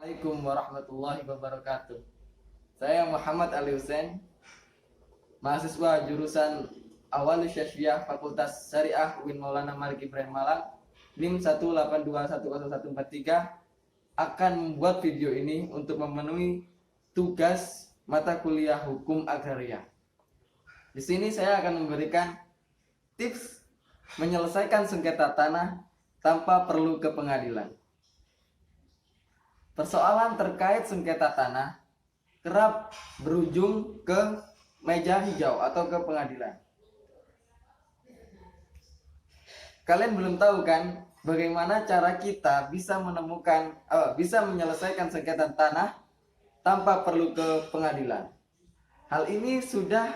Assalamualaikum warahmatullahi wabarakatuh. Saya Muhammad Ali Hussein, mahasiswa jurusan Awalus Syasyiah Fakultas Syariah UIN Maulana Malik Ibrahim Malang, NIM 182101143, akan membuat video ini untuk memenuhi tugas mata kuliah Hukum Agraria. Di sini saya akan memberikan tips menyelesaikan sengketa tanah tanpa perlu ke pengadilan. Persoalan terkait sengketa tanah kerap berujung ke meja hijau atau ke pengadilan. Kalian belum tahu kan bagaimana cara kita bisa menyelesaikan sengketa tanah tanpa perlu ke pengadilan. Hal ini sudah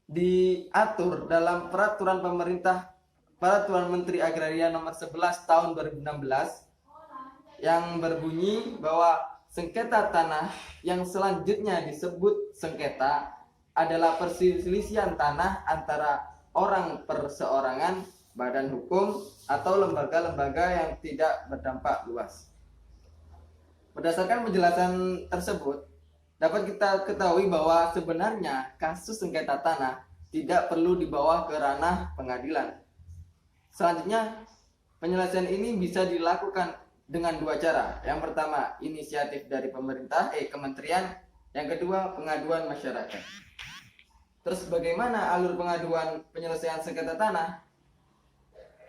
diatur dalam peraturan Menteri Agraria nomor 11 tahun 2016 yang berbunyi bahwa sengketa tanah yang selanjutnya disebut sengketa adalah perselisihan tanah antara orang perseorangan, badan hukum, atau lembaga-lembaga yang tidak berdampak luas. Berdasarkan penjelasan tersebut, dapat kita ketahui bahwa sebenarnya kasus sengketa tanah tidak perlu dibawa ke ranah pengadilan. Selanjutnya, penyelesaian ini bisa dilakukan dengan dua cara. Yang pertama, inisiatif dari kementerian. Yang kedua, pengaduan masyarakat. Terus bagaimana alur pengaduan penyelesaian sengketa tanah?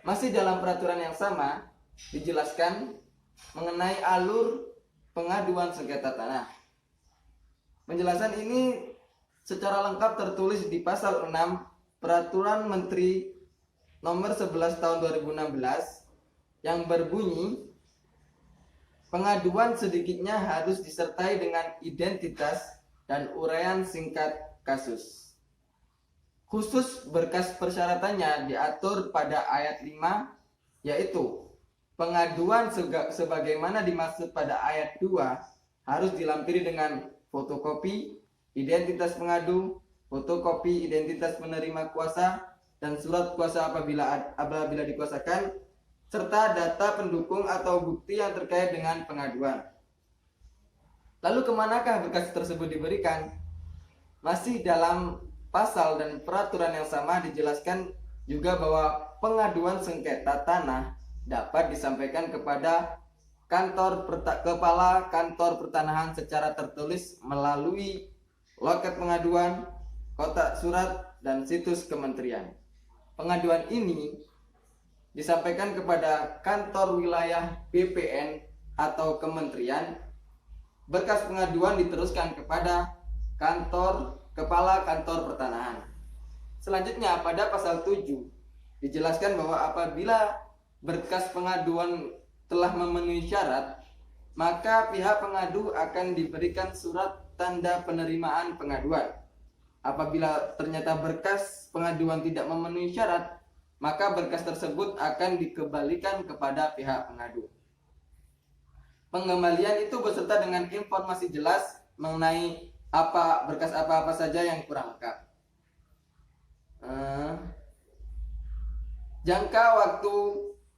Masih dalam peraturan yang sama dijelaskan mengenai alur pengaduan sengketa tanah. Penjelasan ini secara lengkap tertulis di pasal 6 Peraturan Menteri nomor 11 tahun 2016 yang berbunyi, pengaduan sedikitnya harus disertai dengan identitas dan uraian singkat kasus. Khusus berkas persyaratannya diatur pada ayat 5, yaitu pengaduan sebagaimana dimaksud pada ayat 2 harus dilampiri dengan fotokopi identitas pengadu, fotokopi identitas penerima kuasa, dan surat kuasa apabila dikuasakan, serta data pendukung atau bukti yang terkait dengan pengaduan. Lalu kemanakah berkas tersebut diberikan? Masih dalam pasal dan peraturan yang sama dijelaskan juga bahwa pengaduan sengketa tanah dapat disampaikan kepada Kepala Kantor Pertanahan secara tertulis melalui loket pengaduan, kotak surat, dan situs kementerian. Pengaduan ini disampaikan kepada kantor wilayah BPN atau kementerian. Berkas pengaduan diteruskan kepada Kepala Kantor Pertanahan. Selanjutnya pada pasal 7 dijelaskan bahwa apabila berkas pengaduan telah memenuhi syarat, maka pihak pengadu akan diberikan surat tanda penerimaan pengaduan. Apabila ternyata berkas pengaduan tidak memenuhi syarat, maka berkas tersebut akan dikembalikan kepada pihak pengadu. Pengembalian itu beserta dengan informasi jelas mengenai berkas apa saja yang kurang lengkap. Jangka waktu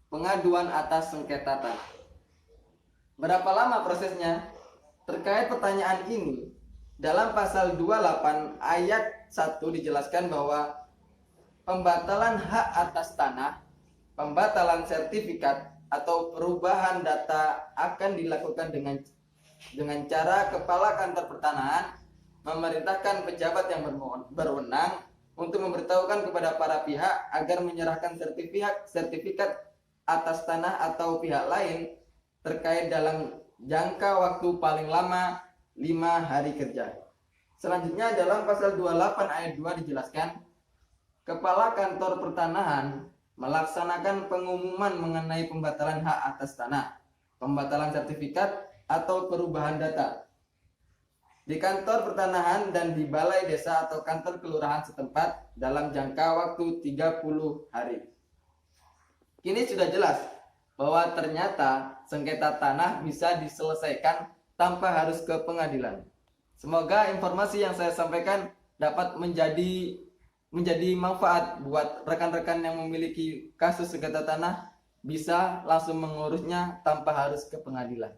pengaduan atas sengketa tanah. Berapa lama prosesnya? Terkait pertanyaan ini, dalam pasal 28 ayat 1 dijelaskan bahwa pembatalan hak atas tanah, pembatalan sertifikat, atau perubahan data akan dilakukan dengan cara Kepala Kantor Pertanahan memerintahkan pejabat yang berwenang untuk memberitahukan kepada para pihak agar menyerahkan sertifikat atas tanah atau pihak lain terkait dalam jangka waktu paling lama 5 hari kerja. Selanjutnya dalam pasal 28 ayat 2 dijelaskan, Kepala Kantor Pertanahan melaksanakan pengumuman mengenai pembatalan hak atas tanah, pembatalan sertifikat, atau perubahan data di kantor pertanahan dan di balai desa atau kantor kelurahan setempat dalam jangka waktu 30 hari. Kini sudah jelas bahwa ternyata sengketa tanah bisa diselesaikan tanpa harus ke pengadilan. Semoga informasi yang saya sampaikan dapat menjadi manfaat buat rekan-rekan yang memiliki kasus sengketa tanah, bisa langsung mengurusnya tanpa harus ke pengadilan.